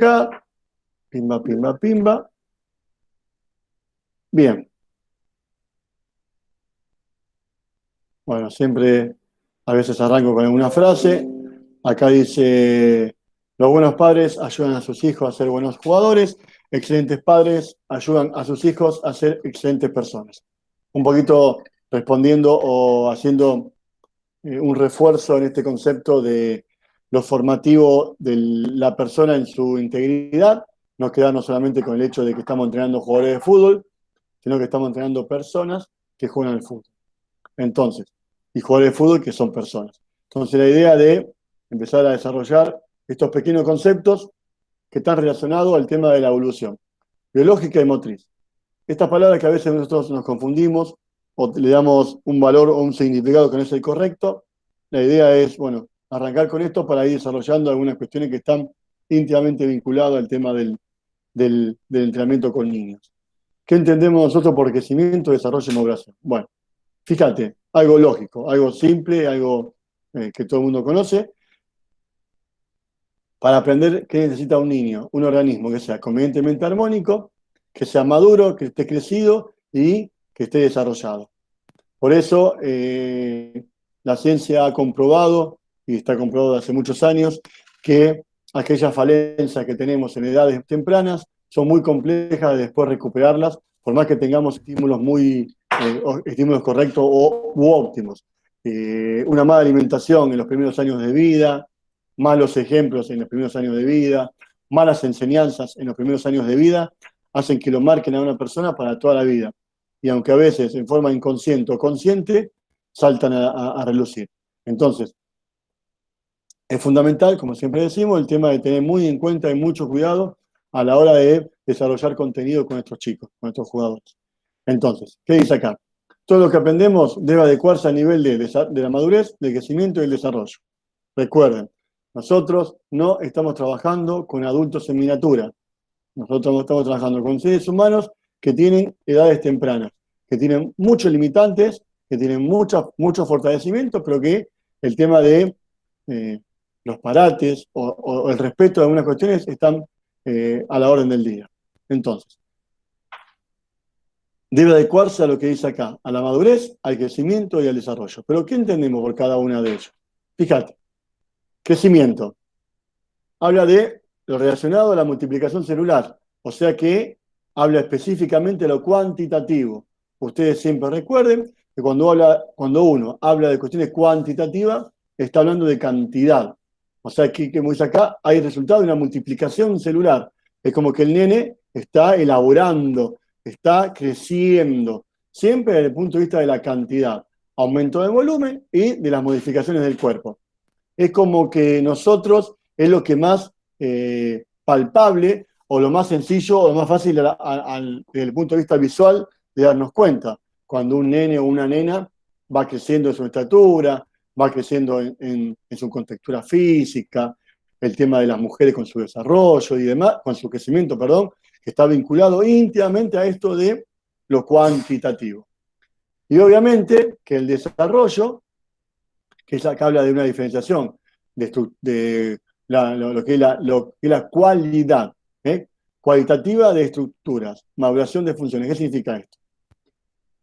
acá. Pimba, pimba, pimba. Bien. Bueno, siempre a veces arranco con alguna frase. Acá dice, los buenos padres ayudan a sus hijos a ser buenos jugadores, excelentes padres ayudan a sus hijos a ser excelentes personas. Un poquito respondiendo o haciendo un refuerzo en este concepto de lo formativo de la persona en su integridad, no quedarnos solamente con el hecho de que estamos entrenando jugadores de fútbol, sino que estamos entrenando personas que juegan al fútbol. Entonces, y jugadores de fútbol que son personas. Entonces, la idea de empezar a desarrollar estos pequeños conceptos que están relacionados al tema de la evolución biológica y motriz. Estas palabras que a veces nosotros nos confundimos o le damos un valor o un significado que no es el correcto, la idea es, bueno, arrancar con esto para ir desarrollando algunas cuestiones que están íntimamente vinculadas al tema del entrenamiento con niños. ¿Qué entendemos nosotros por crecimiento, desarrollo y maduración? Bueno, fíjate, algo lógico, algo simple, algo que todo el mundo conoce. Para aprender, ¿qué necesita un niño? Un organismo que sea convenientemente armónico, que sea maduro, que esté crecido y que esté desarrollado. Por eso, la ciencia ha comprobado, y está comprobado hace muchos años, que aquellas falencias que tenemos en edades tempranas son muy complejas de después recuperarlas, por más que tengamos estímulos correctos u óptimos. Una mala alimentación en los primeros años de vida, malos ejemplos en los primeros años de vida, malas enseñanzas en los primeros años de vida, hacen que lo marquen a una persona para toda la vida. Y aunque a veces en forma inconsciente o consciente, saltan a relucir. Entonces, es fundamental, como siempre decimos, el tema de tener muy en cuenta y mucho cuidado a la hora de desarrollar contenido con nuestros chicos, con nuestros jugadores. Entonces, ¿qué dice acá? Todo lo que aprendemos debe adecuarse a nivel de la madurez, del crecimiento y el desarrollo. Recuerden, nosotros no estamos trabajando con adultos en miniatura. Nosotros estamos trabajando con seres humanos que tienen edades tempranas, que tienen muchos limitantes, que tienen muchos fortalecimientos, pero que el tema de los parates o el respeto de algunas cuestiones están a la orden del día. Entonces, debe adecuarse a lo que dice acá, a la madurez, al crecimiento y al desarrollo. Pero ¿qué entendemos por cada una de ellos? Fíjate, crecimiento. Habla de lo relacionado a la multiplicación celular, o sea que habla específicamente de lo cuantitativo. Ustedes siempre recuerden que cuando uno habla de cuestiones cuantitativas, está hablando de cantidad. O sea que, como dice acá, hay resultado de una multiplicación celular. Es como que el nene está elaborando, está creciendo, siempre desde el punto de vista de la cantidad, aumento de volumen y de las modificaciones del cuerpo. Es como que nosotros es lo que más palpable o lo más sencillo o lo más fácil desde el punto de vista visual de darnos cuenta. Cuando un nene o una nena va creciendo en su estatura, va creciendo en su contextura física, el tema de las mujeres con su desarrollo y demás, con su crecimiento, perdón, que está vinculado íntimamente a esto de lo cuantitativo. Y obviamente que el desarrollo, que es acá habla de una diferenciación de lo que es la cualidad, cualitativa de estructuras, maduración de funciones. ¿Qué significa esto?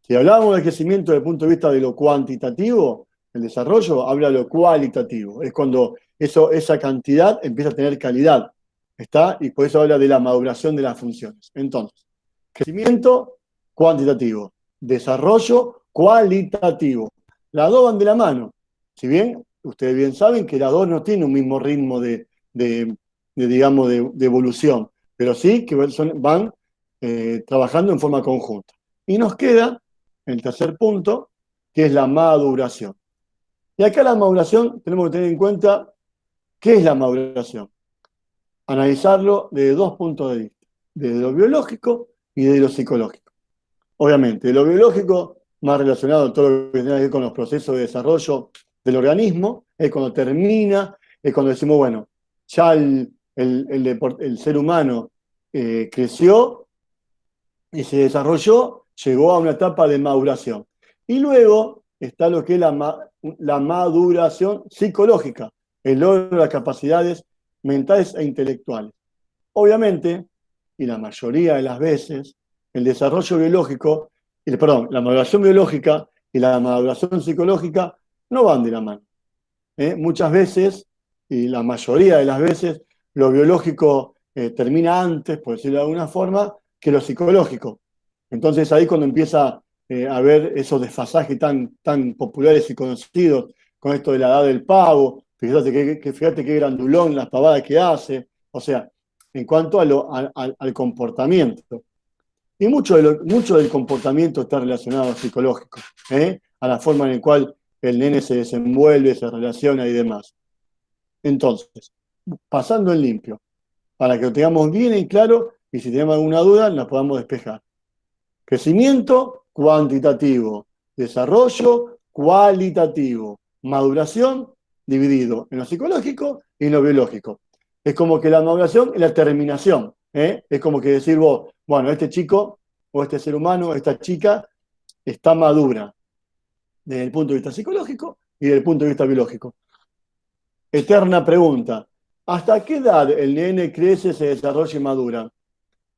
Si hablamos del crecimiento desde el punto de vista de lo cuantitativo, el desarrollo habla de lo cualitativo. Es cuando esa cantidad empieza a tener calidad. ¿Está? Y por eso habla de la maduración de las funciones. Entonces, crecimiento cuantitativo, desarrollo cualitativo. Las dos van de la mano. Si bien ustedes bien saben que las dos no tienen un mismo ritmo de evolución, pero sí que van trabajando en forma conjunta. Y nos queda el tercer punto, que es la maduración. Y acá la maduración tenemos que tener en cuenta qué es la maduración. Analizarlo desde dos puntos de vista, desde lo biológico y desde lo psicológico. Obviamente, de lo biológico, más relacionado a todo lo que tiene que ver con los procesos de desarrollo del organismo, es cuando termina, es cuando decimos, bueno, ya el ser humano creció y se desarrolló, llegó a una etapa de maduración. Y luego está lo que es la maduración psicológica, el logro de las capacidades mentales e intelectuales. obviamente, y la mayoría de las veces, el desarrollo biológico, la maduración biológica y la maduración psicológica no van de la mano. Muchas veces, y la mayoría de las veces, lo biológico termina antes, por decirlo de alguna forma, que lo psicológico. Entonces ahí cuando empieza a haber esos desfasajes tan populares y conocidos con esto de la edad del pavo, fíjate qué grandulón las pavadas que hace, o sea, en cuanto al comportamiento. Y mucho del comportamiento está relacionado al psicológico, a la forma en la cual el nene se desenvuelve, se relaciona y demás. Entonces, pasando en limpio, para que lo tengamos bien en claro y si tenemos alguna duda, la podamos despejar. Crecimiento cuantitativo, desarrollo cualitativo, maduración dividido en lo psicológico y en lo biológico. Es como que la maduración es la terminación, es como que decir vos, bueno, este chico o este ser humano, esta chica, está madura desde el punto de vista psicológico y desde el punto de vista biológico. Eterna pregunta, ¿hasta qué edad el nene crece, se desarrolla y madura?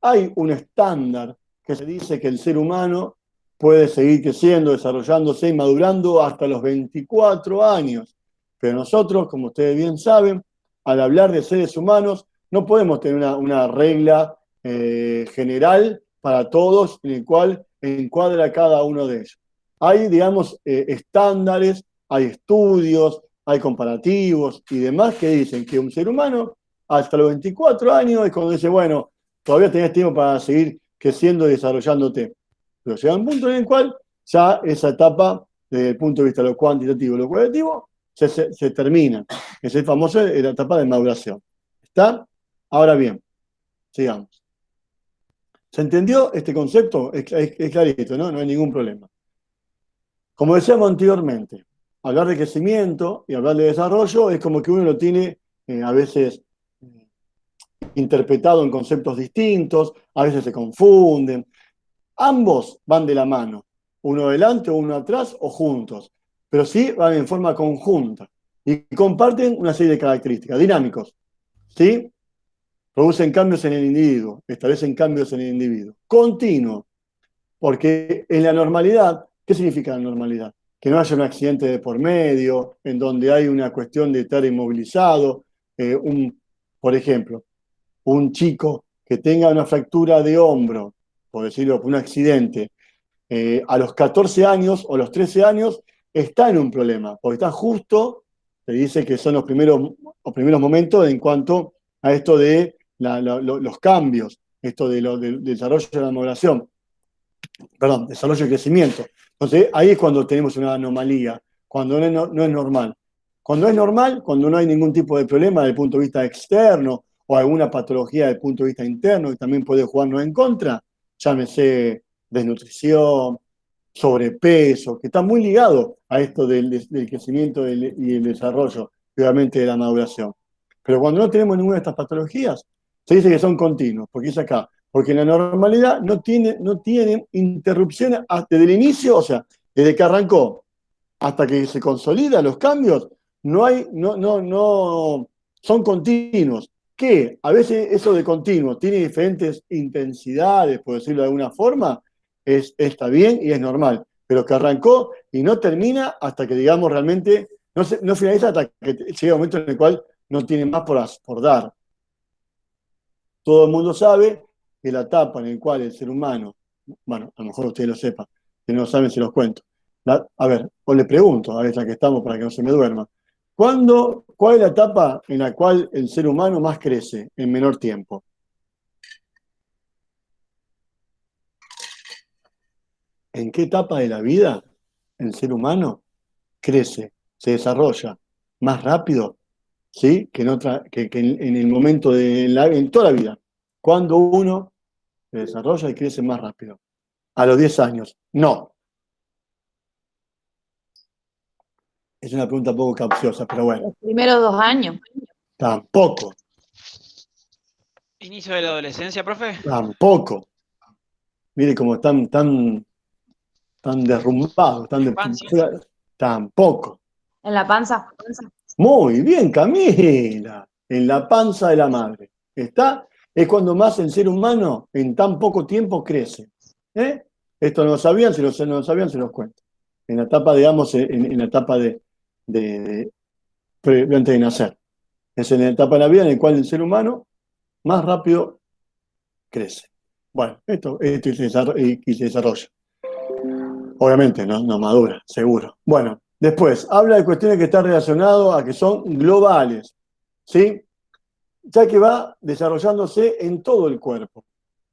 Hay un estándar que se dice que el ser humano puede seguir creciendo, desarrollándose y madurando hasta los 24 años. Pero nosotros, como ustedes bien saben, al hablar de seres humanos, no podemos tener una regla general para todos en el cual encuadra a cada uno de ellos. Hay, digamos, estándares, hay estudios, hay comparativos y demás que dicen que un ser humano hasta los 24 años es cuando dice, bueno, todavía tenés tiempo para seguir creciendo y desarrollándote. Pero llega un punto en el cual ya esa etapa, desde el punto de vista de lo cuantitativo y lo cualitativo, se termina. Es el famoso la etapa de maduración. ¿Está? Ahora bien, sigamos. ¿Se entendió este concepto? Es clarito, ¿no? No hay ningún problema. Como decíamos anteriormente, hablar de crecimiento y hablar de desarrollo es como que uno lo tiene a veces interpretado en conceptos distintos, a veces se confunden. Ambos van de la mano, uno delante, uno atrás o juntos, pero sí van en forma conjunta y comparten una serie de características, dinámicos, ¿sí? Producen cambios en el individuo, establecen cambios en el individuo. Continuo, porque en la normalidad, ¿qué significa la normalidad? Que no haya un accidente de por medio, en donde hay una cuestión de estar inmovilizado, por ejemplo, un chico que tenga una fractura de hombro, por decirlo, por un accidente, a los 14 años o los 13 años, está en un problema, porque está justo, se dice que son los primeros momentos en cuanto a esto de los cambios, esto del desarrollo de la maduración, perdón, desarrollo y crecimiento. Entonces, ahí es cuando tenemos una anomalía, cuando no es normal. Cuando es normal, cuando no hay ningún tipo de problema desde el punto de vista externo o alguna patología desde el punto de vista interno que también puede jugarnos en contra, llámese desnutrición, sobrepeso, que está muy ligado a esto del crecimiento y el desarrollo, obviamente de la maduración. Pero cuando no tenemos ninguna de estas patologías, se dice que son continuos, porque es acá. Porque la normalidad no tiene interrupciones desde el inicio, o sea, desde que arrancó hasta que se consolidan los cambios, son continuos. Que a veces eso de continuo tiene diferentes intensidades, por decirlo de alguna forma, está bien y es normal. Pero que arrancó y no termina hasta que, digamos, realmente no finaliza hasta que llega un momento en el cual no tiene más por dar. Todo el mundo sabe que la etapa en la cual el ser humano, bueno, a lo mejor ustedes lo sepan, si no lo saben, se los cuento. A ver, o le pregunto, a ver, ya que estamos para que no se me duerma. ¿Cuál es la etapa en la cual el ser humano más crece en menor tiempo? ¿En qué etapa de la vida el ser humano crece, se desarrolla más rápido, ¿sí? que en el momento en toda la vida? Cuando uno se desarrolla y crece más rápido. A los 10 años. No. Es una pregunta poco capciosa, pero bueno. Los primeros 2 años. Tampoco. ¿Inicio de la adolescencia, profe? Tampoco. Mire cómo están tan derrumbados. Tampoco. ¿En la panza? Muy bien, Camila. En la panza de la madre. ¿Está? es cuando más el ser humano en tan poco tiempo crece. ¿Eh? Esto no lo sabían, si no lo sabían, se los cuento. En la etapa, digamos, en la etapa de antes de nacer. Es en la etapa de la vida en la cual el ser humano más rápido crece. Bueno, esto y se desarrolla. Obviamente, no madura, seguro. Bueno, después, habla de cuestiones que están relacionadas a que son globales, ¿sí? Ya que va desarrollándose en todo el cuerpo,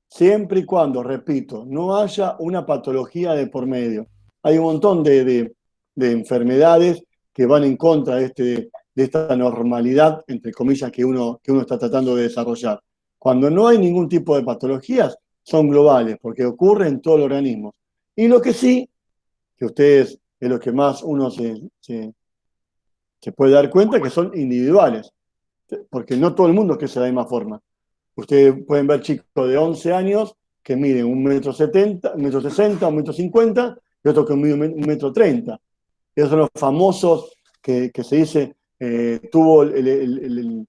siempre y cuando, repito, no haya una patología de por medio. Hay un montón de enfermedades que van en contra de esta normalidad, entre comillas, que uno está tratando de desarrollar. Cuando no hay ningún tipo de patologías, son globales, porque ocurre en todo el organismo. Y lo que sí, que ustedes es lo que más uno se puede dar cuenta, que son individuales, porque no todo el mundo crece de la misma forma. Ustedes pueden ver chicos de 11 años que miden 1,70 m, 1,60 m, 1,50 m, y otros que miden 1,30 m. Esos son los famosos que se dice, tuvo el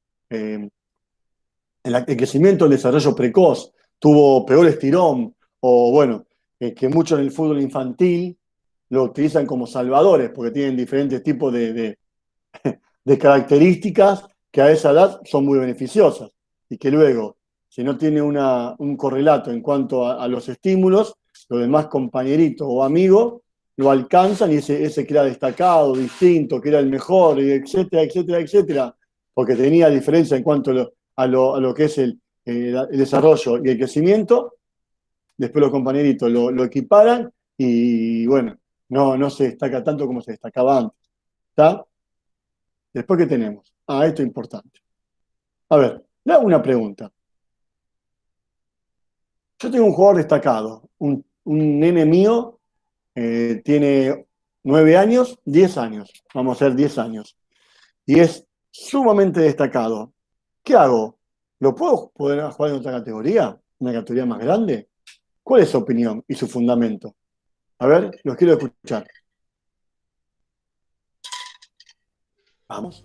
crecimiento, el desarrollo precoz, tuvo peor estirón, o bueno, que muchos en el fútbol infantil lo utilizan como salvadores, porque tienen diferentes tipos de características que a esa edad son muy beneficiosas, y que luego, si no tiene un correlato en cuanto a los estímulos, los demás compañeritos o amigos lo alcanzan y ese que era destacado, distinto, que era el mejor, y etcétera, etcétera, etcétera, porque tenía diferencia en cuanto a lo que es el desarrollo y el crecimiento. Después los compañeritos lo equiparan y bueno, no se destaca tanto como se destacaba antes. ¿Está? Después, ¿qué tenemos? Esto es importante. A ver, le hago una pregunta. Yo tengo un jugador destacado, un nene mío, tiene 9 años, 10 años, vamos a hacer 10 años, y es sumamente destacado. ¿Qué hago? ¿Lo puedo poder jugar en otra categoría? ¿Una categoría más grande? ¿Cuál es su opinión y su fundamento? A ver, los quiero escuchar. Vamos.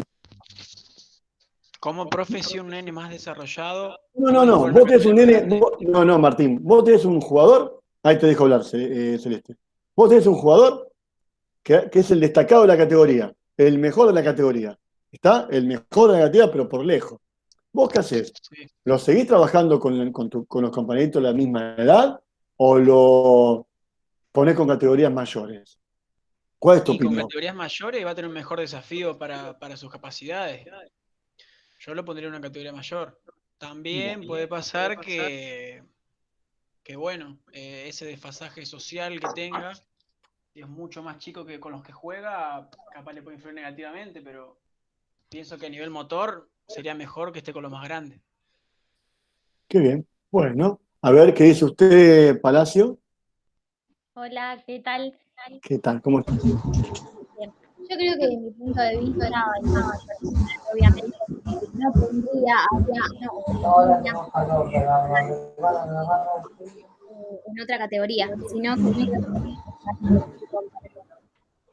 Como profesión, un nene más desarrollado. No. Vos tenés un nene. No, Martín. Vos tenés un jugador. Ahí te dejo hablar, Celeste. Vos tenés un jugador que es el destacado de la categoría. El mejor de la categoría. ¿Está? El mejor de la categoría, pero por lejos. ¿Vos qué haces? Sí. ¿Lo seguís trabajando con los compañeritos de la misma edad? ¿O lo ponés con categorías mayores? ¿Cuál es tu Y con opinión? categorías mayores va a tener un mejor desafío para sus capacidades. Yo lo pondría en una categoría mayor. También puede pasar que bueno, ese desfasaje social que tenga, si es mucho más chico que con los que juega, capaz le puede influir negativamente, pero pienso que a nivel motor sería mejor que esté con los más grandes. Qué bien. Bueno, a ver, ¿qué dice usted, Palacio? Hola, ¿qué tal? ¿Qué tal? ¿Cómo estás? Bien. Yo creo que desde mi punto de vista, y muy personal, obviamente, no pondría a una niña en otra categoría, sino que me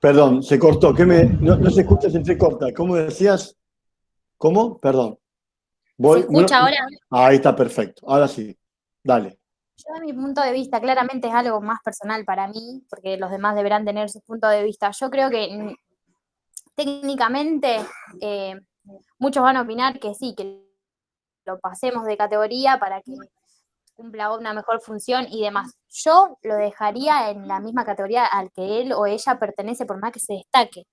Perdón, se cortó. No se escucha, se entrecorta. ¿Cómo decías? ¿Cómo? Perdón. ¿Se Voy. escucha ahora? Ahí está, perfecto. Ahora sí. Dale. Yo, de mi punto de vista, claramente es algo más personal para mí, porque los demás deberán tener su punto de vista. Yo creo que técnicamente muchos van a opinar que sí, que lo pasemos de categoría para que cumpla una mejor función y demás. Yo lo dejaría en la misma categoría al que él o ella pertenece, por más que se destaque.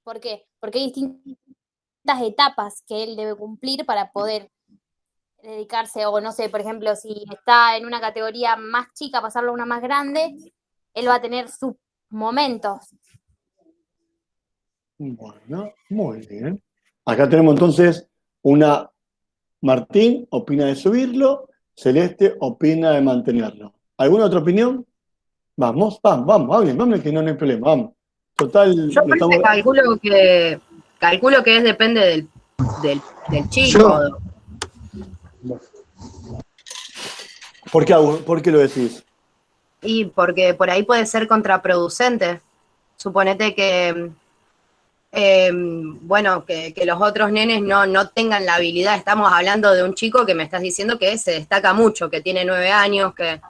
¿Por qué? Porque hay distintas etapas que él debe cumplir para poder dedicarse, o no sé, por ejemplo, si está en una categoría más chica, pasarlo a una más grande, él va a tener sus momentos. Bueno, muy bien. Acá tenemos entonces una. Martín opina de subirlo, Celeste opina de mantenerlo. ¿Alguna otra opinión? Vamos, hablen, que no hay problema, vamos. Total, Yo calculo que depende del chico. ¿Por qué lo decís? Y porque por ahí puede ser contraproducente. Suponete que Bueno, que los otros nenes no tengan la habilidad. Estamos hablando de un chico que me estás diciendo que se destaca mucho, que tiene 9 años, que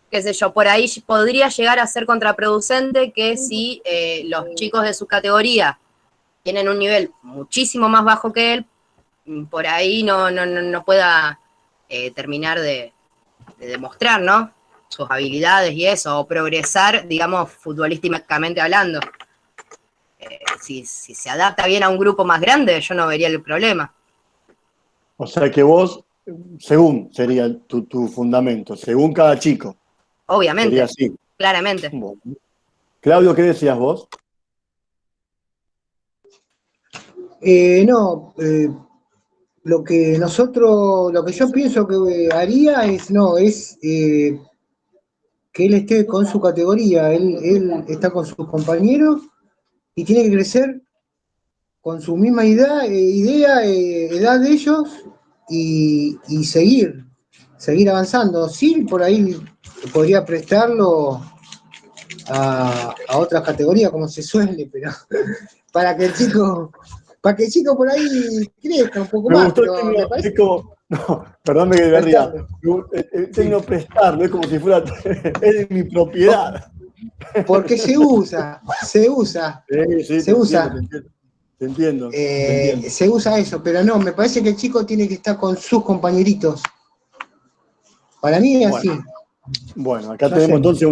qué sé yo, por ahí podría llegar a ser contraproducente que si los chicos de su categoría tienen un nivel muchísimo más bajo que él, por ahí no pueda terminar de demostrar, ¿no? Sus habilidades y eso, o progresar, digamos, futbolísticamente hablando. Si se adapta bien a un grupo más grande, yo no vería el problema. O sea que vos, según sería tu fundamento, según cada chico. Obviamente, sería así. claramente. Bueno. Claudio, ¿qué decías vos? No, lo que yo pienso que haría es que él esté con su categoría, él está con sus compañeros y tiene que crecer con su misma edad de ellos y seguir avanzando. Sí, por ahí podría prestarlo a otras categorías como se suele, pero para que el chico por ahí crezca un poco Me más, gustó el pero me término, parece es como, no, perdónme que me ría, prestarlo. el término prestarlo es como si fuera, es de mi propiedad. Porque se usa. Sí, te entiendo. Se usa eso, pero no, me parece que el chico tiene que estar con sus compañeritos. Para mí es así. Bueno, acá No tenemos sé. entonces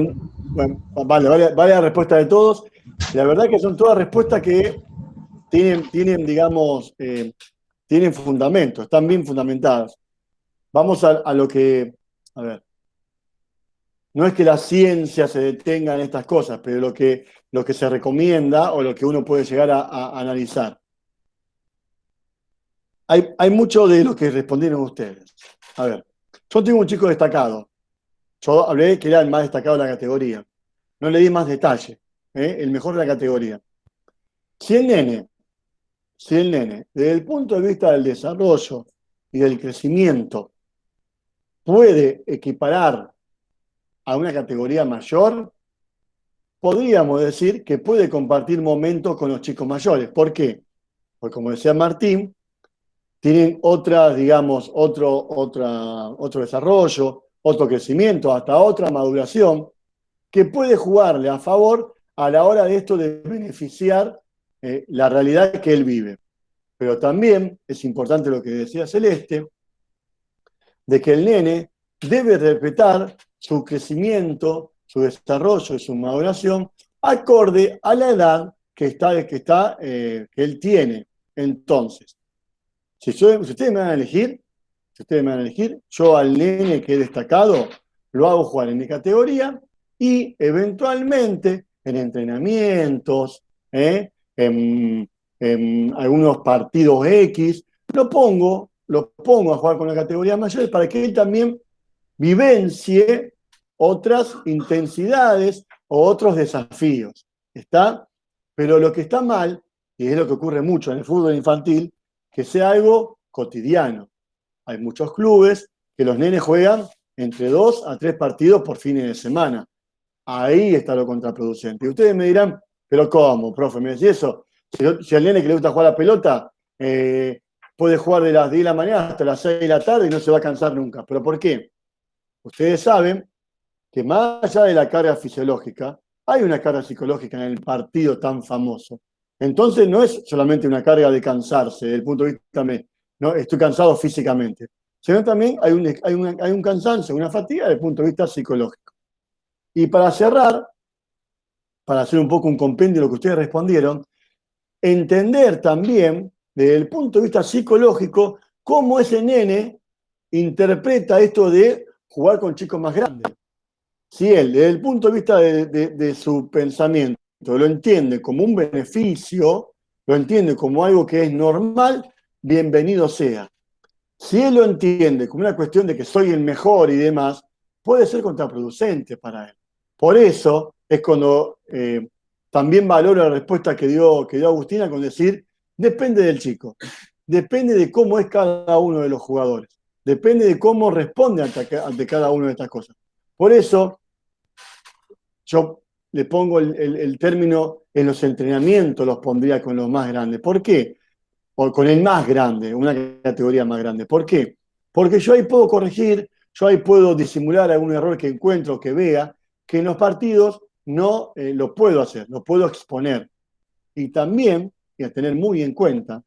vale la respuesta de todos. Y la verdad que son todas respuestas que tienen digamos, tienen fundamento, están bien fundamentadas. Vamos a lo que, a ver, no es que la ciencia se detenga en estas cosas, pero lo que se recomienda o lo que uno puede llegar a analizar. Hay mucho de lo que respondieron ustedes. A ver, yo tengo un chico destacado. Yo hablé que era el más destacado de la categoría. No le di más detalle. El mejor de la categoría. Si el nene, desde el punto de vista del desarrollo y del crecimiento, puede equiparar a una categoría mayor, podríamos decir que puede compartir momentos con los chicos mayores. ¿Por qué? Porque como decía Martín, tienen digamos, otro desarrollo, otro crecimiento, hasta otra maduración, que puede jugarle a favor a la hora de esto de beneficiar la realidad que él vive. Pero también es importante lo que decía Celeste, de que el nene debe respetar su crecimiento, su desarrollo y su maduración acorde a la edad que él tiene. Entonces, si ustedes me van a elegir, yo al nene que he destacado lo hago jugar en mi categoría y eventualmente en entrenamientos, en algunos partidos X, lo pongo a jugar con la categoría mayor para que él también vivencie otras intensidades o otros desafíos. ¿Está? Pero lo que está mal, y es lo que ocurre mucho en el fútbol infantil, que sea algo cotidiano. Hay muchos clubes que los nenes juegan entre 2 a 3 partidos por fines de semana. Ahí está lo contraproducente. Y ustedes me dirán, ¿pero cómo, profe? ¿Me decís eso? Si al nene que le gusta jugar a la pelota, puede jugar de las 10 de la mañana hasta las 6 de la tarde y no se va a cansar nunca. ¿Pero por qué? Ustedes saben que más allá de la carga fisiológica, hay una carga psicológica en el partido tan famoso. Entonces no es solamente una carga de cansarse, desde el punto de vista, no, estoy cansado físicamente, sino también hay un cansancio, una fatiga desde el punto de vista psicológico. Y para cerrar, para hacer un poco un compendio de lo que ustedes respondieron, entender también, desde el punto de vista psicológico, cómo ese nene interpreta esto de jugar con chicos más grandes. Si él, desde el punto de vista de su pensamiento, lo entiende como un beneficio, lo entiende como algo que es normal, bienvenido sea. Si él lo entiende como una cuestión de que soy el mejor y demás, puede ser contraproducente para él. Por eso es cuando también valoro la respuesta que dio Agustina con decir, depende del chico, depende de cómo es cada uno de los jugadores, depende de cómo responde ante cada una de estas cosas. Por eso yo le pongo el término en los entrenamientos los pondría con los más grandes. ¿Por qué? O con el más grande, una categoría más grande. ¿Por qué? Porque yo ahí puedo corregir, yo ahí puedo disimular algún error que encuentro, que vea, que en los partidos no lo puedo hacer, lo puedo exponer. Y también, y a tener muy en cuenta,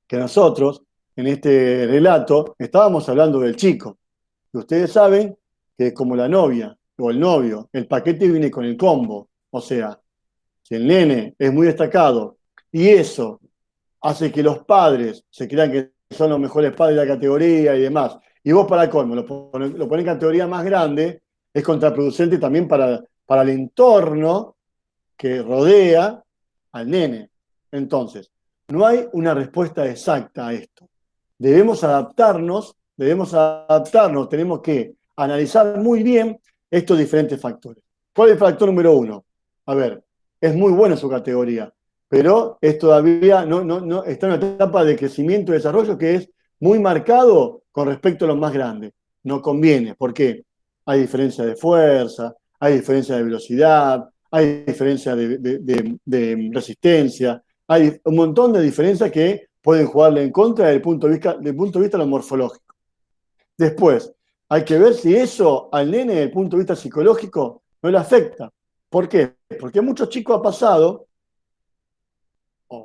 que nosotros, en este relato, estábamos hablando del chico. Y ustedes saben que como la novia o el novio, el paquete viene con el combo. O sea, si el nene es muy destacado y eso hace que los padres se crean que son los mejores padres de la categoría y demás, y vos para colmo lo ponés en categoría más grande, es contraproducente también para el entorno que rodea al nene. Entonces, no hay una respuesta exacta a esto. Debemos adaptarnos, tenemos que analizar muy bien estos diferentes factores. ¿Cuál es el factor número uno? A ver, es muy buena su categoría, pero es todavía no está en una etapa de crecimiento y desarrollo que es muy marcado con respecto a los más grandes. No conviene. ¿Por qué? Hay diferencia de fuerza, hay diferencia de velocidad, hay diferencia de resistencia, hay un montón de diferencias que pueden jugarle en contra desde el punto de vista de lo morfológico. Después, hay que ver si eso al nene desde el punto de vista psicológico no le afecta. ¿Por qué? Porque a muchos chicos ha pasado,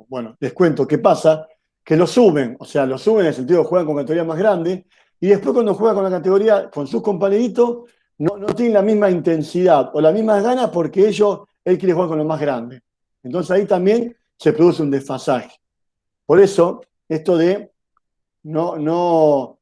bueno, les cuento qué pasa, que lo suben, o sea, lo suben en el sentido de que juegan con categorías más grandes, y después cuando juega con la categoría, con sus compañeritos, no tienen la misma intensidad o las mismas ganas porque él quiere jugar con los más grandes. Entonces ahí también se produce un desfasaje. Por eso, esto de no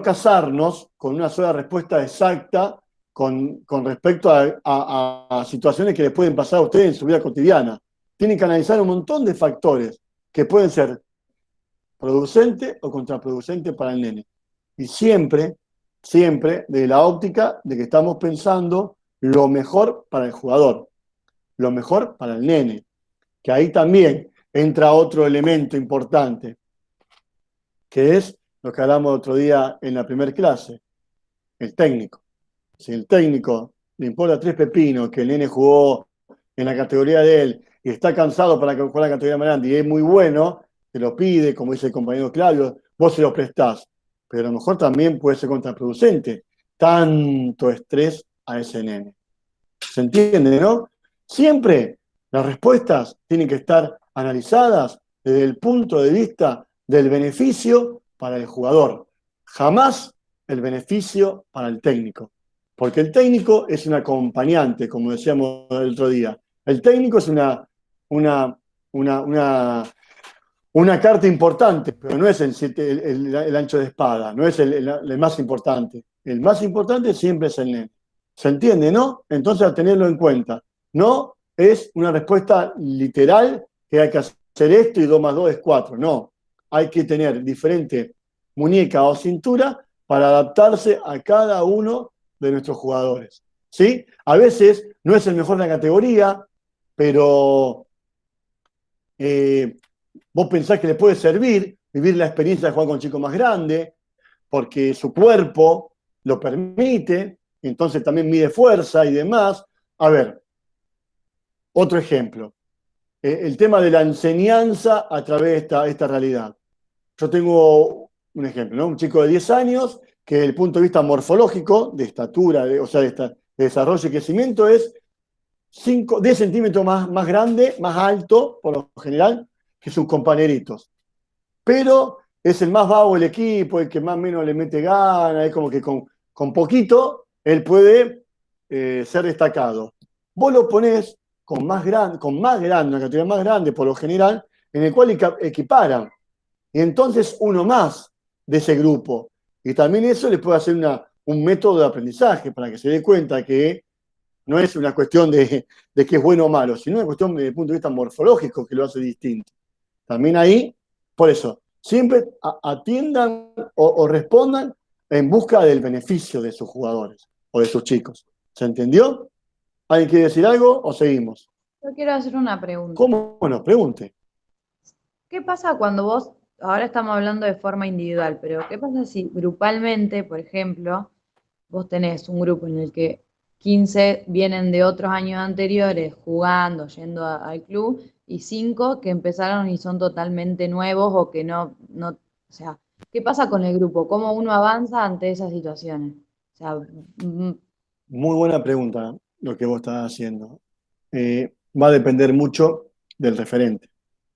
casarnos con una sola respuesta exacta con respecto a situaciones que les pueden pasar a ustedes en su vida cotidiana. Tienen que analizar un montón de factores que pueden ser producentes o contraproducentes para el nene. Y siempre de la óptica de que estamos pensando lo mejor para el jugador, lo mejor para el nene. Que ahí también entra otro elemento importante, que es lo que hablamos otro día en la primera clase, el técnico. Si el técnico le importa tres pepinos que el nene jugó en la categoría de él y está cansado para que juegue la categoría más grande y es muy bueno, te lo pide, como dice el compañero Claudio, vos se lo prestás. Pero a lo mejor también puede ser contraproducente tanto estrés a ese nene. ¿Se entiende, no? Siempre las respuestas tienen que estar analizadas desde el punto de vista del beneficio para el jugador. Jamás el beneficio para el técnico. Porque el técnico es un acompañante, como decíamos el otro día. El técnico es una carta importante, pero no es el ancho de espada, no es el más importante. El más importante siempre es el nene. ¿Se entiende, no? Entonces, a tenerlo en cuenta. No es una respuesta literal que hay que hacer esto y 2 más 2 es 4. No. Hay que tener diferente muñeca o cintura para adaptarse a cada uno de nuestros jugadores. ¿Sí? A veces no es el mejor de la categoría, pero vos pensás que le puede servir vivir la experiencia de jugar con un chico más grande, porque su cuerpo lo permite, entonces también mide fuerza y demás. A ver, otro ejemplo. El tema de la enseñanza a través de esta realidad. Yo tengo un ejemplo, ¿no? Un chico de 10 años que desde el punto de vista morfológico, de estatura, de desarrollo y crecimiento, es 10 centímetros más grande, más alto, por lo general, que sus compañeritos. Pero es el más vago del equipo, el que más o menos le mete ganas, es como que con poquito él puede ser destacado. Vos lo ponés con más grande, una categoría más grande por lo general, en el cual equiparan. Y entonces uno más de ese grupo. Y también eso le puede hacer un método de aprendizaje para que se dé cuenta que no es una cuestión de que es bueno o malo, sino una cuestión desde el punto de vista morfológico que lo hace distinto. También ahí, por eso, siempre atiendan o respondan en busca del beneficio de sus jugadores o de sus chicos. ¿Se entendió? ¿Alguien quiere decir algo o seguimos? Yo quiero hacer una pregunta. ¿Cómo? Bueno, pregunte. ¿Qué pasa cuando vos, ahora estamos hablando de forma individual, pero qué pasa si grupalmente, por ejemplo, vos tenés un grupo en el que 15 vienen de otros años anteriores jugando, yendo al club, y 5 que empezaron y son totalmente nuevos o que no, o sea, ¿qué pasa con el grupo? ¿Cómo uno avanza ante esas situaciones? O sea, Muy buena pregunta lo que vos estás haciendo. Va a depender mucho del referente,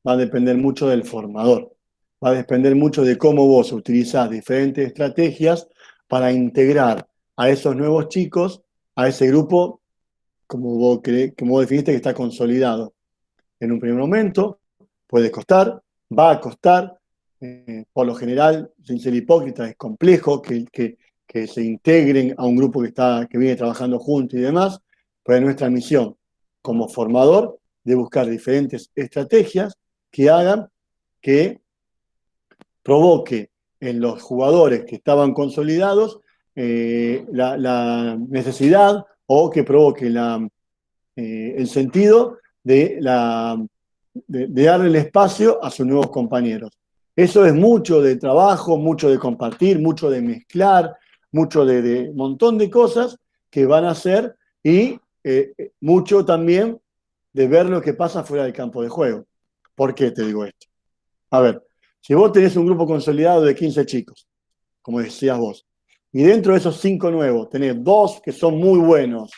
va a depender mucho del formador, va a depender mucho de cómo vos utilizás diferentes estrategias para integrar a esos nuevos chicos a ese grupo, como vos definiste, que está consolidado. En un primer momento puede costar, va a costar, por lo general, sin ser hipócrita, es complejo que se integren a un grupo que viene trabajando juntos y demás, pero es nuestra misión como formador de buscar diferentes estrategias que hagan que provoque en los jugadores que estaban consolidados la necesidad o que provoque el sentido de darle el espacio a sus nuevos compañeros. Eso es mucho de trabajo, mucho de compartir, mucho de mezclar, mucho de montón de cosas que van a hacer y mucho también de ver lo que pasa fuera del campo de juego. ¿Por qué te digo esto? A ver, si vos tenés un grupo consolidado de 15 chicos, como decías vos, y dentro de esos 5 nuevos tenés 2 que son muy buenos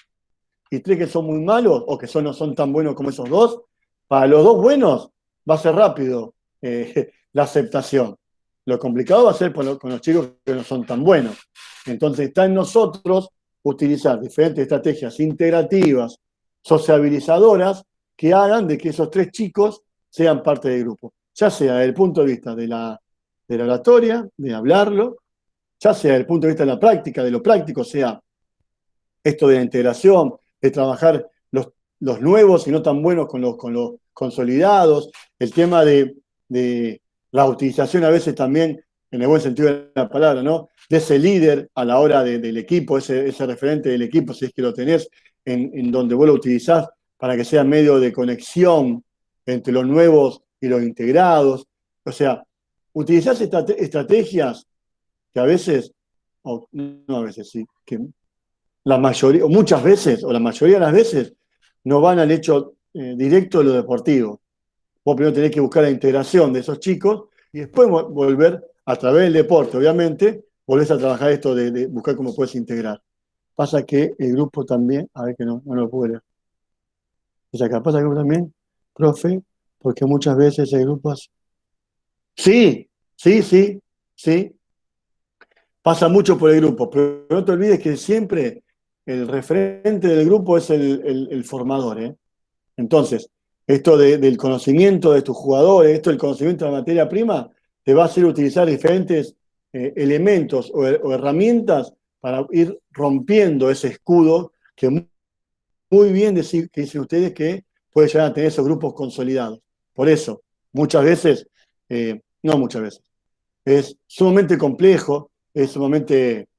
y 3 que son muy malos o que no son tan buenos como esos 2, para los 2 buenos va a ser rápido la aceptación. Lo complicado va a ser con los chicos que no son tan buenos. Entonces está en nosotros utilizar diferentes estrategias integrativas, sociabilizadoras, que hagan de que esos 3 chicos sean parte del grupo. Ya sea desde el punto de vista de la oratoria, de hablarlo, ya sea desde el punto de vista de la práctica, de lo práctico, sea esto de la integración, de trabajar los nuevos y no tan buenos con los consolidados, el tema de la utilización a veces también, en el buen sentido de la palabra, ¿no? De ese líder a la hora del equipo, ese referente del equipo, si es que lo tenés, en donde vos lo utilizás para que sea medio de conexión entre los nuevos y los integrados. O sea, utilizás estrategias que a veces, o no a veces, sí, que la mayoría, o muchas veces, o la mayoría de las veces, no van al hecho directo de lo deportivo. Vos primero tenés que buscar la integración de esos chicos y después volver, a través del deporte, obviamente, volvés a trabajar esto de buscar cómo puedes integrar. Pasa que el grupo también, a ver que no lo puedo leer. O sea, pasa que el grupo también, profe, porque muchas veces el grupo sí, sí, sí, sí, pasa mucho por el grupo, pero no te olvides que siempre el referente del grupo es el formador, ¿eh? Entonces, esto del conocimiento de tus jugadores, esto del conocimiento de la materia prima, te va a hacer utilizar diferentes elementos o herramientas para ir rompiendo ese escudo que muy bien que dicen ustedes que puede llegar a tener esos grupos consolidados. Por eso, muchas veces, no muchas veces, es sumamente complejo, es sumamente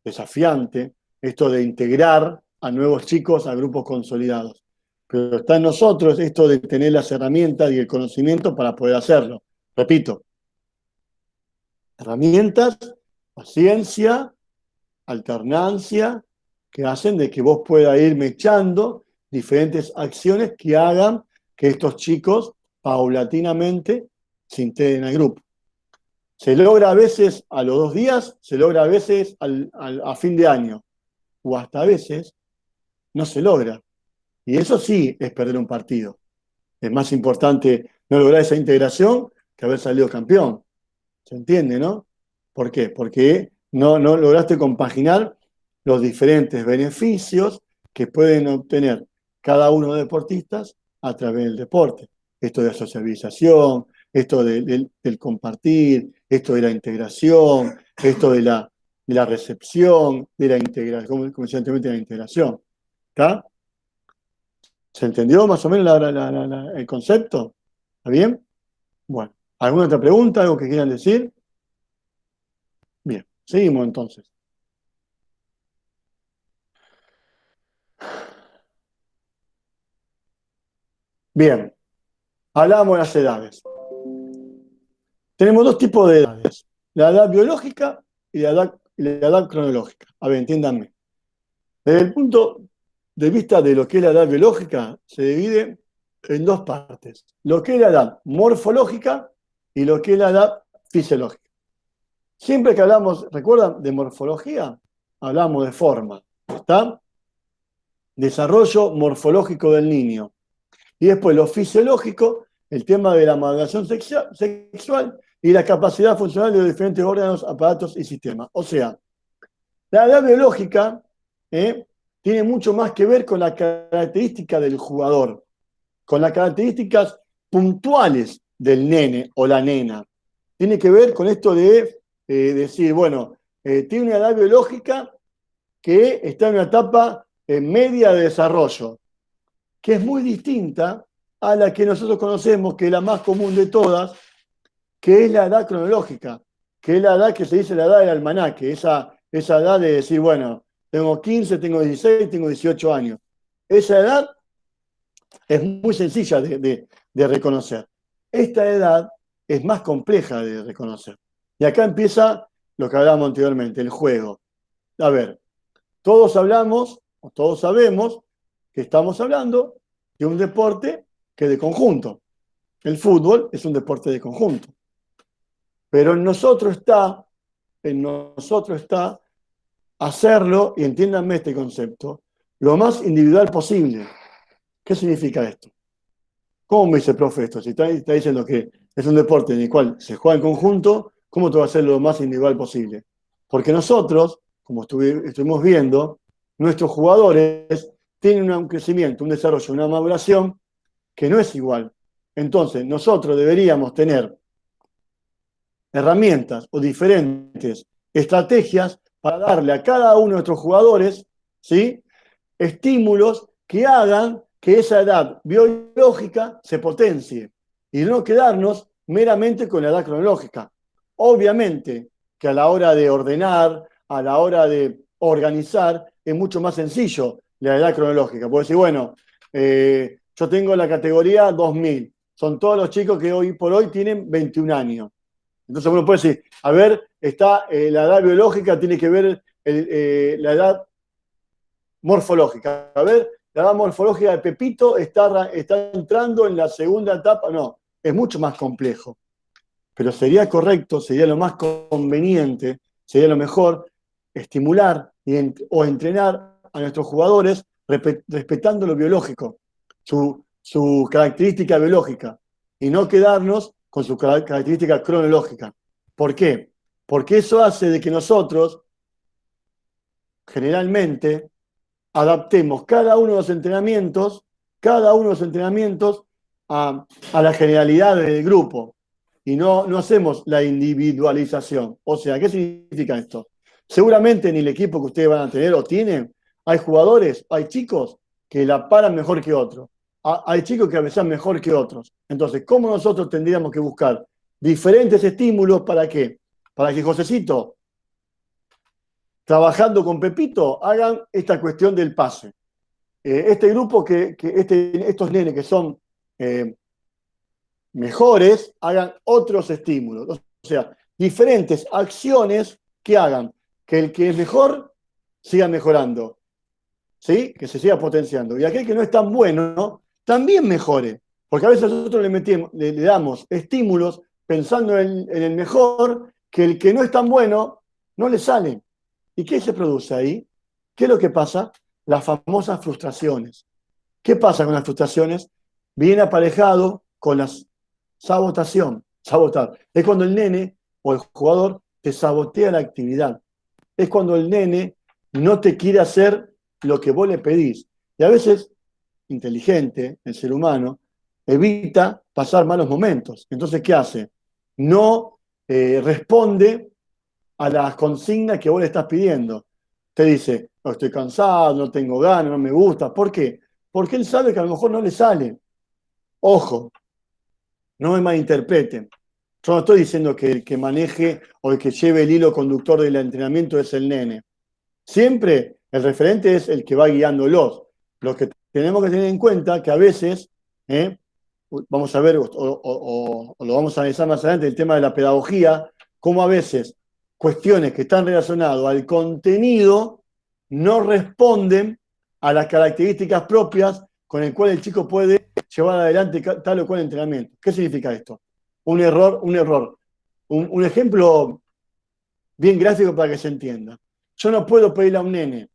desafiante esto de integrar a nuevos chicos a grupos consolidados. Pero está en nosotros esto de tener las herramientas y el conocimiento para poder hacerlo. Repito, herramientas, paciencia, alternancia, que hacen de que vos puedas ir mechando diferentes acciones que hagan que estos chicos paulatinamente se integren al grupo. Se logra a veces a los 2 días, se logra a veces a fin de año, o hasta a veces no se logra. Y eso sí es perder un partido. Es más importante no lograr esa integración que haber salido campeón. ¿Se entiende, no? ¿Por qué? Porque no lograste compaginar los diferentes beneficios que pueden obtener cada uno de los deportistas a través del deporte. Esto de la socialización, esto del compartir, esto de la integración, esto de la recepción, de la integración, como decía anteriormente, de la integración. ¿Está? ¿Se entendió más o menos el concepto? ¿Está bien? Bueno, ¿alguna otra pregunta? ¿Algo que quieran decir? Bien, seguimos entonces. Bien, hablamos de las edades. Tenemos 2 tipos de edades, la edad biológica y la edad cronológica. A ver, entiéndanme. Desde el punto de vista de lo que es la edad biológica, se divide en dos partes. Lo que es la edad morfológica y lo que es la edad fisiológica. Siempre que hablamos, ¿recuerdan? De morfología, hablamos de forma, ¿está? Desarrollo morfológico del niño. Y después lo fisiológico, el tema de la maduración sexual y la capacidad funcional de los diferentes órganos, aparatos y sistemas. O sea, la edad biológica tiene mucho más que ver con la característica del jugador, con las características puntuales del nene o la nena. Tiene que ver con esto de decir, bueno, tiene una edad biológica que está en una etapa media de desarrollo, que es muy distinta a la que nosotros conocemos, que es la más común de todas, que es la edad cronológica, que es la edad que se dice la edad del almanaque, esa edad de decir, bueno, tengo 15, tengo 16, tengo 18 años. Esa edad es muy sencilla de reconocer. Esta edad es más compleja de reconocer. Y acá empieza lo que hablábamos anteriormente, el juego. A ver, todos hablamos, o todos sabemos, que estamos hablando de un deporte que es de conjunto. El fútbol es un deporte de conjunto. Pero en nosotros está hacerlo, y entiéndanme este concepto, lo más individual posible. ¿Qué significa esto? ¿Cómo me dice el profe esto? Si está diciendo que es un deporte en el cual se juega en conjunto, ¿cómo te va a hacer lo más individual posible? Porque nosotros, como estuvimos viendo, nuestros jugadores tienen un crecimiento, un desarrollo, una maduración que no es igual. Entonces, nosotros deberíamos tener herramientas o diferentes estrategias para darle a cada uno de nuestros jugadores, ¿sí?, estímulos que hagan que esa edad biológica se potencie y no quedarnos meramente con la edad cronológica. Obviamente que a la hora de ordenar, a la hora de organizar, es mucho más sencillo la edad cronológica. Puedo decir, bueno, yo tengo la categoría 2000, son todos los chicos que hoy por hoy tienen 21 años. Entonces uno puede decir, a ver, está la edad biológica, tiene que ver la edad morfológica. A ver, la edad morfológica de Pepito está entrando en la segunda etapa. No, es mucho más complejo. Pero sería correcto, sería lo más conveniente, sería lo mejor, estimular o entrenar a nuestros jugadores respetando lo biológico, su característica biológica, y no quedarnos con su característica cronológica. ¿Por qué? Porque eso hace de que nosotros, generalmente, adaptemos cada uno de los entrenamientos a la generalidad del grupo y no hacemos la individualización. O sea, ¿qué significa esto? Seguramente en el equipo que ustedes van a tener o tienen, hay jugadores, hay chicos que la paran mejor que otros. Hay chicos que avanzan mejor que otros. Entonces, ¿cómo nosotros tendríamos que buscar diferentes estímulos para qué? Para que Josecito, trabajando con Pepito, hagan esta cuestión del pase. Este grupo, estos nenes que son mejores, hagan otros estímulos. O sea, diferentes acciones que hagan que el que es mejor siga mejorando, ¿sí? Que se siga potenciando. Y aquel que no es tan bueno, también mejore. Porque a veces nosotros le damos estímulos pensando en el mejor, que el que no es tan bueno no le sale. ¿Y qué se produce ahí? ¿Qué es lo que pasa? Las famosas frustraciones. ¿Qué pasa con las frustraciones? Viene aparejado con la sabotación. Sabotar. Es cuando el nene o el jugador te sabotea la actividad. Es cuando el nene no te quiere hacer lo que vos le pedís. Y a veces, inteligente, el ser humano, evita pasar malos momentos. Entonces, ¿qué hace? No responde a las consignas que vos le estás pidiendo. Te dice, no, estoy cansado, no tengo ganas, no me gusta. ¿Por qué? Porque él sabe que a lo mejor no le sale. Ojo, no me malinterpreten. Yo no estoy diciendo que el que maneje o el que lleve el hilo conductor del entrenamiento es el nene. Siempre el referente es el que va guiándolos. Lo que tenemos que tener en cuenta que a veces, vamos a ver, o lo vamos a analizar más adelante, el tema de la pedagogía, cómo a veces cuestiones que están relacionadas al contenido no responden a las características propias con el cual el chico puede llevar adelante tal o cual entrenamiento. ¿Qué significa esto? Un error. Un ejemplo bien gráfico para que se entienda. Yo no puedo pedirle a un nene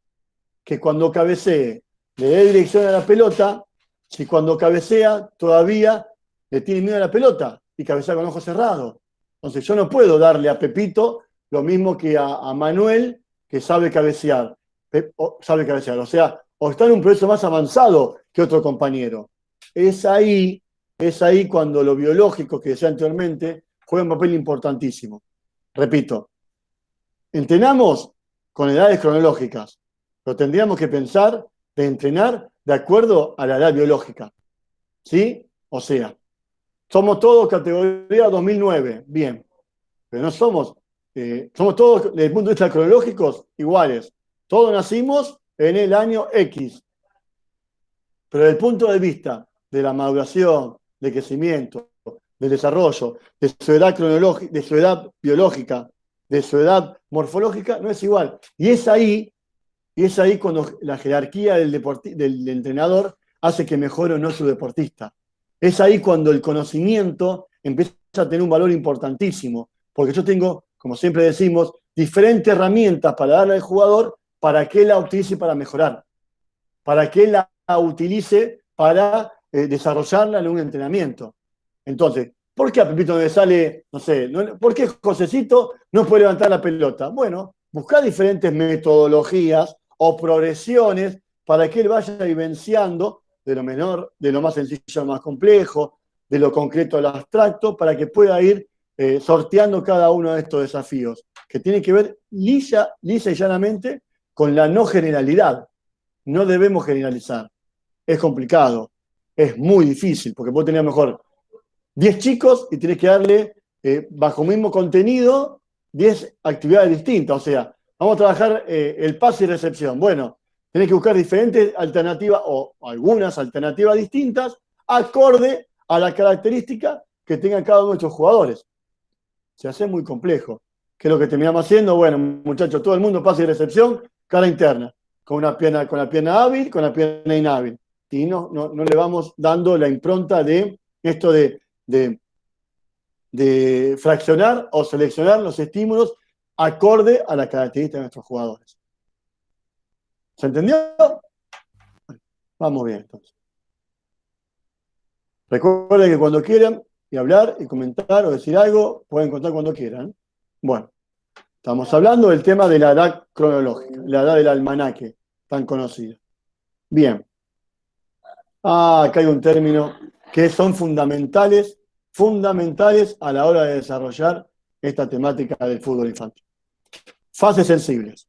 que cuando cabecee le dé dirección a la pelota, si cuando cabecea todavía le tiene miedo a la pelota y cabecea con ojos cerrados. Entonces yo no puedo darle a Pepito lo mismo que a Manuel, que sabe cabecear. O sea, o está en un proceso más avanzado que otro compañero. Es ahí cuando lo biológico que decía anteriormente juega un papel importantísimo. Repito, entrenamos con edades cronológicas, pero tendríamos que pensar de entrenar de acuerdo a la edad biológica. ¿Sí? O sea, somos todos categoría 2009, bien, pero no somos todos, desde el punto de vista cronológico, iguales. Todos nacimos en el año X, pero desde el punto de vista de la maduración, del crecimiento, del desarrollo, de su edad cronológica, de su edad biológica, de su edad morfológica, no es igual. Y es ahí cuando la jerarquía del entrenador hace que mejore o no su deportista. Es ahí cuando el conocimiento empieza a tener un valor importantísimo, porque yo tengo, como siempre decimos, diferentes herramientas para darle al jugador para que él la utilice para mejorar, para que él la utilice para desarrollarla en un entrenamiento. Entonces, ¿por qué a Pepito no le sale, no sé, por qué Josecito no puede levantar la pelota? Bueno, buscar diferentes metodologías o progresiones para que él vaya vivenciando de lo menor, de lo más sencillo a lo más complejo, de lo concreto a lo abstracto, para que pueda ir sorteando cada uno de estos desafíos, que tiene que ver lisa y llanamente con la no generalidad. No debemos generalizar. Es complicado, es muy difícil, porque vos tenés mejor 10 chicos y tenés que darle, bajo el mismo contenido, 10 actividades distintas. O sea, vamos a trabajar el pase y recepción. Bueno, tenés que buscar diferentes alternativas o algunas alternativas distintas acorde a la característica que tengan cada uno de estos jugadores. Se hace muy complejo. ¿Qué es lo que terminamos haciendo? Bueno, muchachos, todo el mundo pase y recepción, cara interna, con la pierna hábil, con la pierna inhábil. Y no le vamos dando la impronta de esto de fraccionar o seleccionar los estímulos acorde a las características de nuestros jugadores. ¿Se entendió? Vamos bien, entonces. Recuerden que cuando quieran y hablar y comentar o decir algo, pueden contar cuando quieran. Bueno, estamos hablando del tema de la edad cronológica, la edad del almanaque, tan conocida. Bien. Acá hay un término que son fundamentales a la hora de desarrollar esta temática del fútbol infantil. Fases sensibles.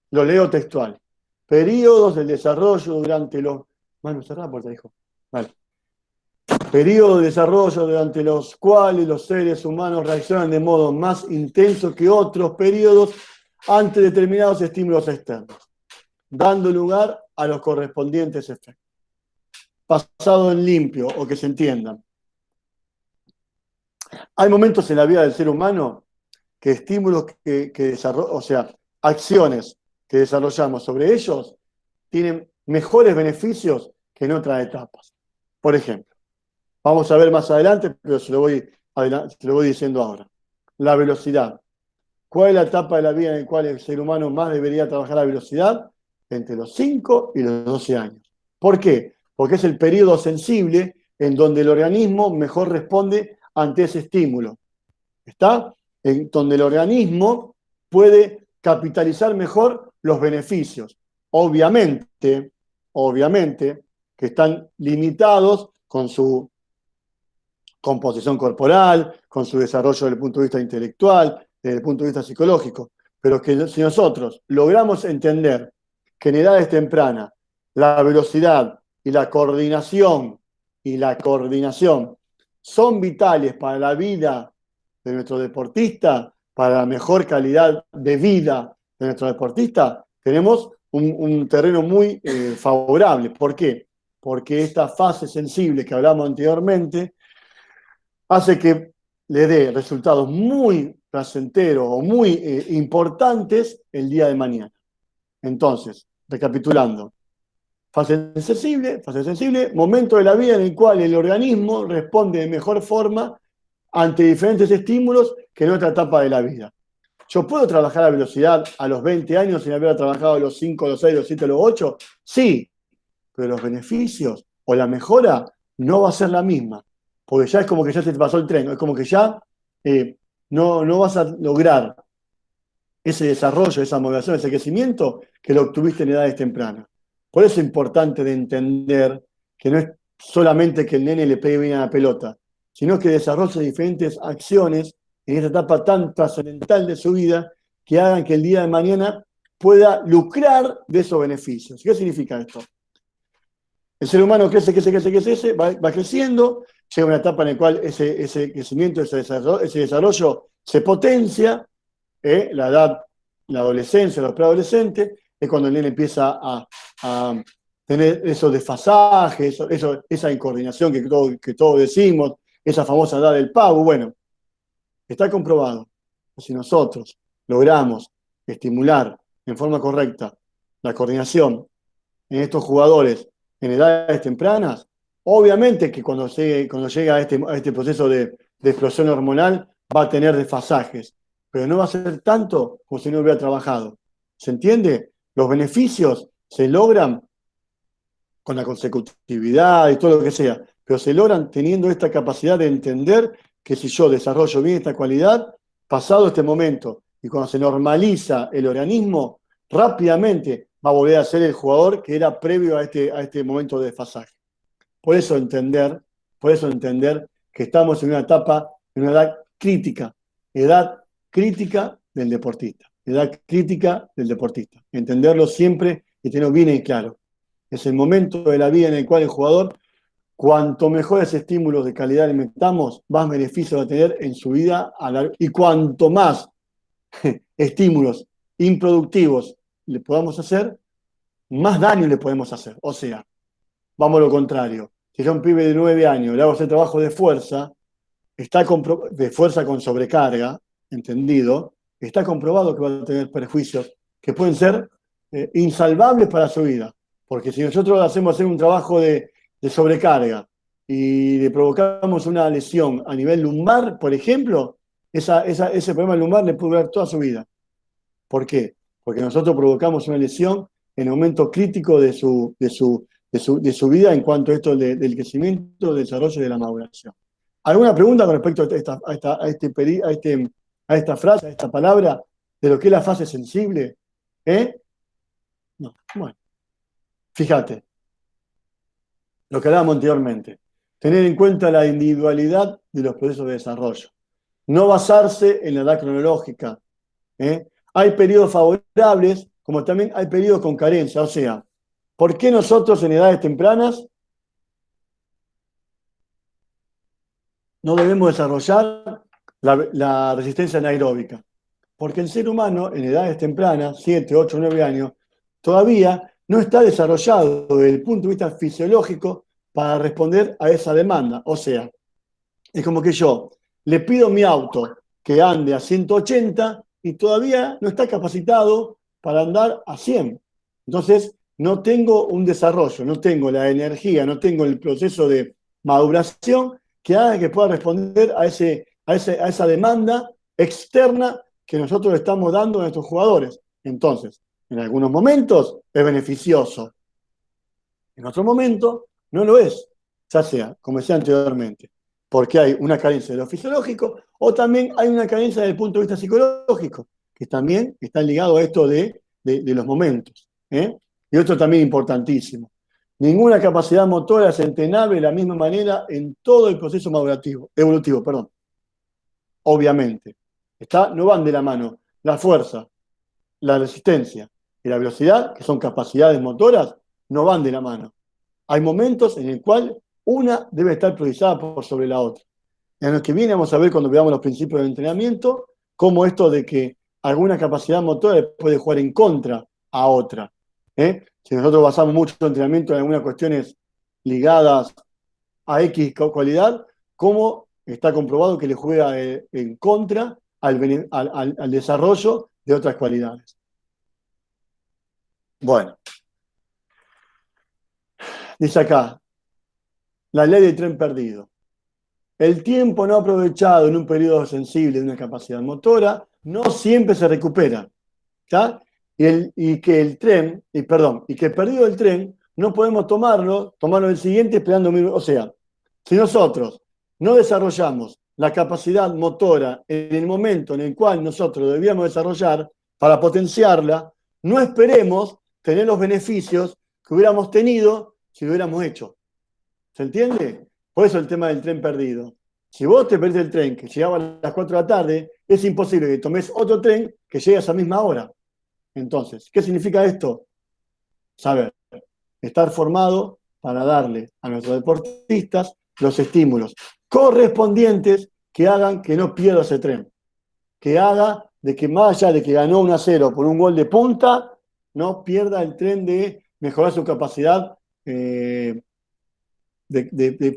Lo leo textual. Periodos del desarrollo durante los... Manu, cerrá la puerta, hijo. Vale. Periodos de desarrollo durante los cuales los seres humanos reaccionan de modo más intenso que otros periodos ante determinados estímulos externos, dando lugar a los correspondientes efectos. Pasado en limpio, o que se entiendan. Hay momentos en la vida del ser humano que estímulos que o sea, acciones que desarrollamos sobre ellos tienen mejores beneficios que en otras etapas. Por ejemplo, vamos a ver más adelante, pero se lo voy diciendo ahora. La velocidad. ¿Cuál es la etapa de la vida en la cual el ser humano más debería trabajar la velocidad? Entre los 5 y los 12 años. ¿Por qué? Porque es el periodo sensible en donde el organismo mejor responde ante ese estímulo. ¿Está? En donde el organismo puede capitalizar mejor los beneficios. Obviamente, que están limitados con su composición corporal, con su desarrollo desde el punto de vista intelectual, desde el punto de vista psicológico. Pero que si nosotros logramos entender que en edades tempranas la velocidad y la coordinación son vitales para la vida de nuestro deportista, para la mejor calidad de vida de nuestro deportista, tenemos un terreno muy favorable. ¿Por qué? Porque esta fase sensible que hablamos anteriormente hace que le dé resultados muy placenteros o muy importantes el día de mañana. Entonces, recapitulando, Fase sensible, momento de la vida en el cual el organismo responde de mejor forma ante diferentes estímulos que en otra etapa de la vida. ¿Yo puedo trabajar a velocidad a los 20 años sin haber trabajado a los 5, los 6, los 7, los 8? Sí, pero los beneficios o la mejora no va a ser la misma, porque ya es como que ya se te pasó el tren, es como que ya no vas a lograr ese desarrollo, esa motivación, ese crecimiento que lo obtuviste en edades tempranas. Por eso es importante de entender que no es solamente que el nene le pegue bien a la pelota, sino que desarrolle diferentes acciones en esta etapa tan trascendental de su vida que hagan que el día de mañana pueda lucrar de esos beneficios. ¿Qué significa esto? El ser humano crece, va creciendo, llega a una etapa en la cual ese crecimiento, ese desarrollo se potencia, la edad, la adolescencia, los preadolescentes, es cuando el nene empieza a tener esos desfasajes, esa incoordinación que todos decimos, esa famosa edad del pavo. Bueno, está comprobado que si nosotros logramos estimular en forma correcta la coordinación en estos jugadores en edades tempranas, obviamente que cuando llega a este proceso de explosión hormonal va a tener desfasajes, pero no va a ser tanto como si no hubiera trabajado. ¿Se entiende? Los beneficios se logran con la consecutividad y todo lo que sea, pero se logran teniendo esta capacidad de entender que si yo desarrollo bien esta cualidad, pasado este momento, y cuando se normaliza el organismo, rápidamente va a volver a ser el jugador que era previo a este momento de desfasaje. Por eso entender que estamos en una etapa, en una edad crítica del deportista. Entenderlo siempre y tenerlo bien en claro. Es el momento de la vida en el cual el jugador, cuanto mejores estímulos de calidad alimentamos, más beneficios va a tener en su vida, y cuanto más estímulos improductivos le podamos hacer, más daño le podemos hacer. O sea, vamos a lo contrario. Si yo a un pibe de 9 años le hago ese trabajo de fuerza, de fuerza con sobrecarga, entendido, está comprobado que va a tener perjuicios que pueden ser insalvables para su vida. Porque si nosotros hacemos hacer un trabajo de sobrecarga y le provocamos una lesión a nivel lumbar, por ejemplo, ese problema lumbar le puede durar toda su vida. ¿Por qué? Porque nosotros provocamos una lesión en el momento crítico de su vida en cuanto a esto del crecimiento, del desarrollo y de la maduración. ¿Alguna pregunta con respecto a esta frase, a esta palabra, de lo que es la fase sensible? No. Bueno. Fíjate, lo que hablábamos anteriormente, tener en cuenta la individualidad de los procesos de desarrollo, no basarse en la edad cronológica. Hay periodos favorables, como también hay periodos con carencia. O sea, ¿por qué nosotros en edades tempranas no debemos desarrollar la resistencia anaeróbica? Porque el ser humano en edades tempranas, 7, 8, 9 años, todavía no está desarrollado desde el punto de vista fisiológico para responder a esa demanda. O sea, es como que yo le pido a mi auto que ande a 180 y todavía no está capacitado para andar a 100. Entonces, no tengo un desarrollo, no tengo la energía, no tengo el proceso de maduración que haga que pueda responder a esa demanda externa que nosotros le estamos dando a nuestros jugadores. Entonces, en algunos momentos es beneficioso, en otro momento no lo es, ya sea, como decía anteriormente, porque hay una carencia de lo fisiológico o también hay una carencia desde el punto de vista psicológico, que también está ligado a esto de los momentos. Y otro también importantísimo. Ninguna capacidad motora es entrenable de la misma manera en todo el proceso evolutivo. Obviamente. No van de la mano la fuerza, la resistencia y la velocidad, que son capacidades motoras, no van de la mano. Hay momentos en el cual una debe estar priorizada por sobre la otra. En lo que viene vamos a ver cuando veamos los principios del entrenamiento, cómo esto de que alguna capacidad motora puede jugar en contra a otra. Si nosotros basamos mucho el entrenamiento en algunas cuestiones ligadas a X cualidad, cómo está comprobado que le juega en contra al desarrollo de otras cualidades. Bueno, Dice acá, la ley del tren perdido. El tiempo no aprovechado en un periodo sensible de una capacidad motora no siempre se recupera. ¿Está? Y que el perdido del tren no podemos tomarlo el siguiente esperando. O sea, si nosotros no desarrollamos la capacidad motora en el momento en el cual nosotros debíamos desarrollar para potenciarla, no esperemos tener los beneficios que hubiéramos tenido si lo hubiéramos hecho. ¿Se entiende? Por eso el tema del tren perdido. Si vos te perdés el tren que llegaba a las 4 de la tarde, es imposible que tomes otro tren que llegue a esa misma hora. Entonces, ¿qué significa esto? Saber, estar formado para darle a nuestros deportistas los estímulos correspondientes que hagan que no pierda ese tren. Que haga de que más allá de que ganó 1-0 por un gol de punta, no pierda el tren de mejorar su capacidad de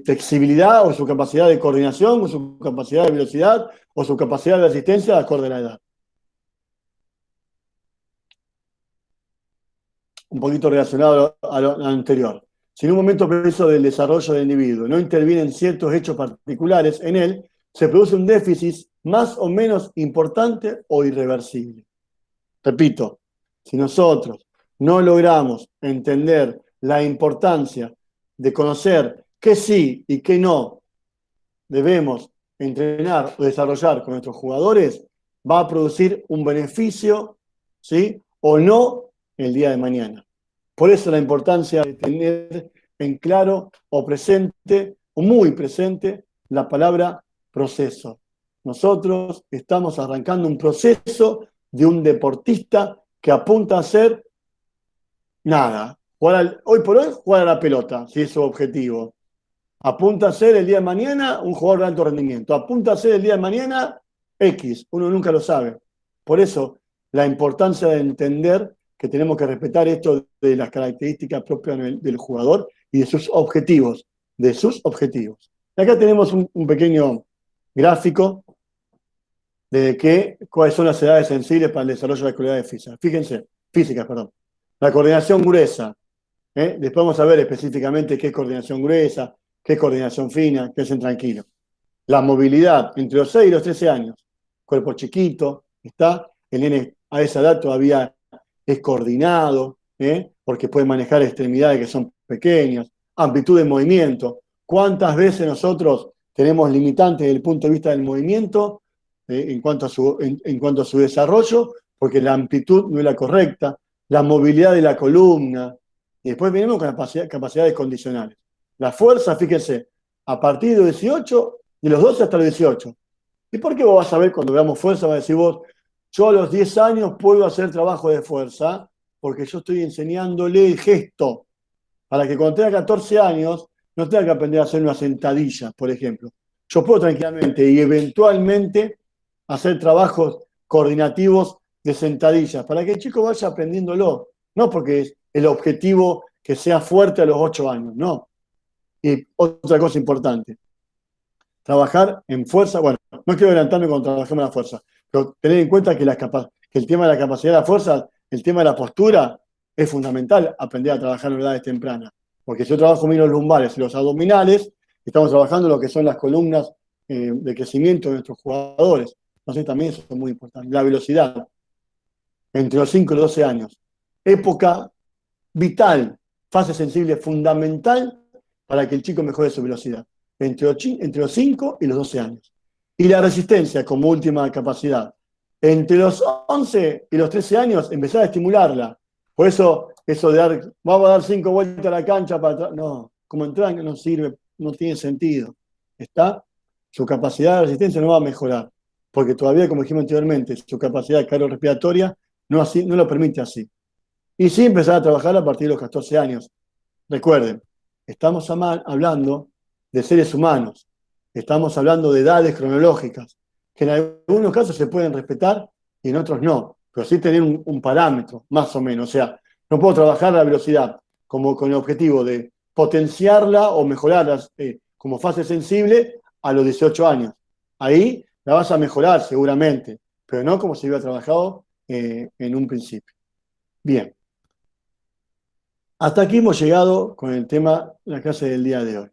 flexibilidad o su capacidad de coordinación o su capacidad de velocidad o su capacidad de asistencia de acuerdo a la edad. Un poquito relacionado a lo anterior. Si en un momento preciso del desarrollo del individuo no intervienen ciertos hechos particulares en él, se produce un déficit más o menos importante o irreversible. Repito, si nosotros no logramos entender la importancia de conocer qué sí y qué no debemos entrenar o desarrollar con nuestros jugadores, va a producir un beneficio, ¿sí? O no el día de mañana. Por eso la importancia de tener en claro o presente, o muy presente, la palabra proceso. Nosotros estamos arrancando un proceso de un deportista que apunta a ser nada. Hoy por hoy, jugar a la pelota, si es su objetivo. Apunta a ser el día de mañana un jugador de alto rendimiento. Apunta a ser el día de mañana X. Uno nunca lo sabe. Por eso, la importancia de entender que tenemos que respetar esto de las características propias del jugador y de sus objetivos. Y acá tenemos un pequeño gráfico de cuáles son las edades sensibles para el desarrollo de las cualidades físicas. La coordinación gruesa. Después vamos a ver específicamente qué es coordinación gruesa, qué es coordinación fina, qué es en tranquilo. La movilidad entre los 6 y los 13 años. Cuerpo chiquito, ¿está? El nene a esa edad todavía es coordinado, porque puede manejar extremidades que son pequeñas. Amplitud de movimiento. ¿Cuántas veces nosotros tenemos limitantes desde el punto de vista del movimiento en cuanto a su desarrollo? Porque la amplitud no es la correcta. La movilidad de la columna. Y después venimos con las capacidades condicionales. La fuerza, fíjense, a partir de 18, de los 12 hasta los 18. ¿Y por qué vos vas a ver cuando veamos fuerza? Vas a decir vos, yo a los 10 años puedo hacer trabajo de fuerza porque yo estoy enseñándole el gesto para que cuando tenga 14 años no tenga que aprender a hacer unas sentadillas, por ejemplo. Yo puedo tranquilamente y eventualmente hacer trabajos coordinativos de sentadillas para que el chico vaya aprendiéndolo. No porque es el objetivo que sea fuerte a los 8 años, no. Y otra cosa importante, trabajar en fuerza. Bueno, no quiero adelantarme cuando trabajemos la fuerza, pero tener en cuenta que el tema de la capacidad de la fuerza, el tema de la postura, es fundamental aprender a trabajar en edades tempranas. Porque si yo trabajo bien los lumbares y los abdominales, estamos trabajando lo que son las columnas de crecimiento de nuestros jugadores. Entonces también eso es muy importante. La velocidad, entre los 5 y los 12 años. Época vital, fase sensible fundamental para que el chico mejore su velocidad. Entre los 5 y los 12 años. Y la resistencia como última capacidad. Entre los 11 y los 13 años, empezar a estimularla. Por eso de vamos a dar 5 vueltas a la cancha para atrás. No, como entrar no sirve, no tiene sentido. ¿Está? Su capacidad de resistencia no va a mejorar. Porque todavía, como dijimos anteriormente, su capacidad cardiorrespiratoria no lo permite así. Y sí empezar a trabajar a partir de los 14 años. Recuerden, estamos hablando de seres humanos. Estamos hablando de edades cronológicas, que en algunos casos se pueden respetar y en otros no. Pero sí tener un parámetro, más o menos. O sea, no puedo trabajar la velocidad como con el objetivo de potenciarla o mejorarla como fase sensible a los 18 años. Ahí la vas a mejorar seguramente, pero no como se hubiera trabajado en un principio. Bien. Hasta aquí hemos llegado con el tema, la clase del día de hoy.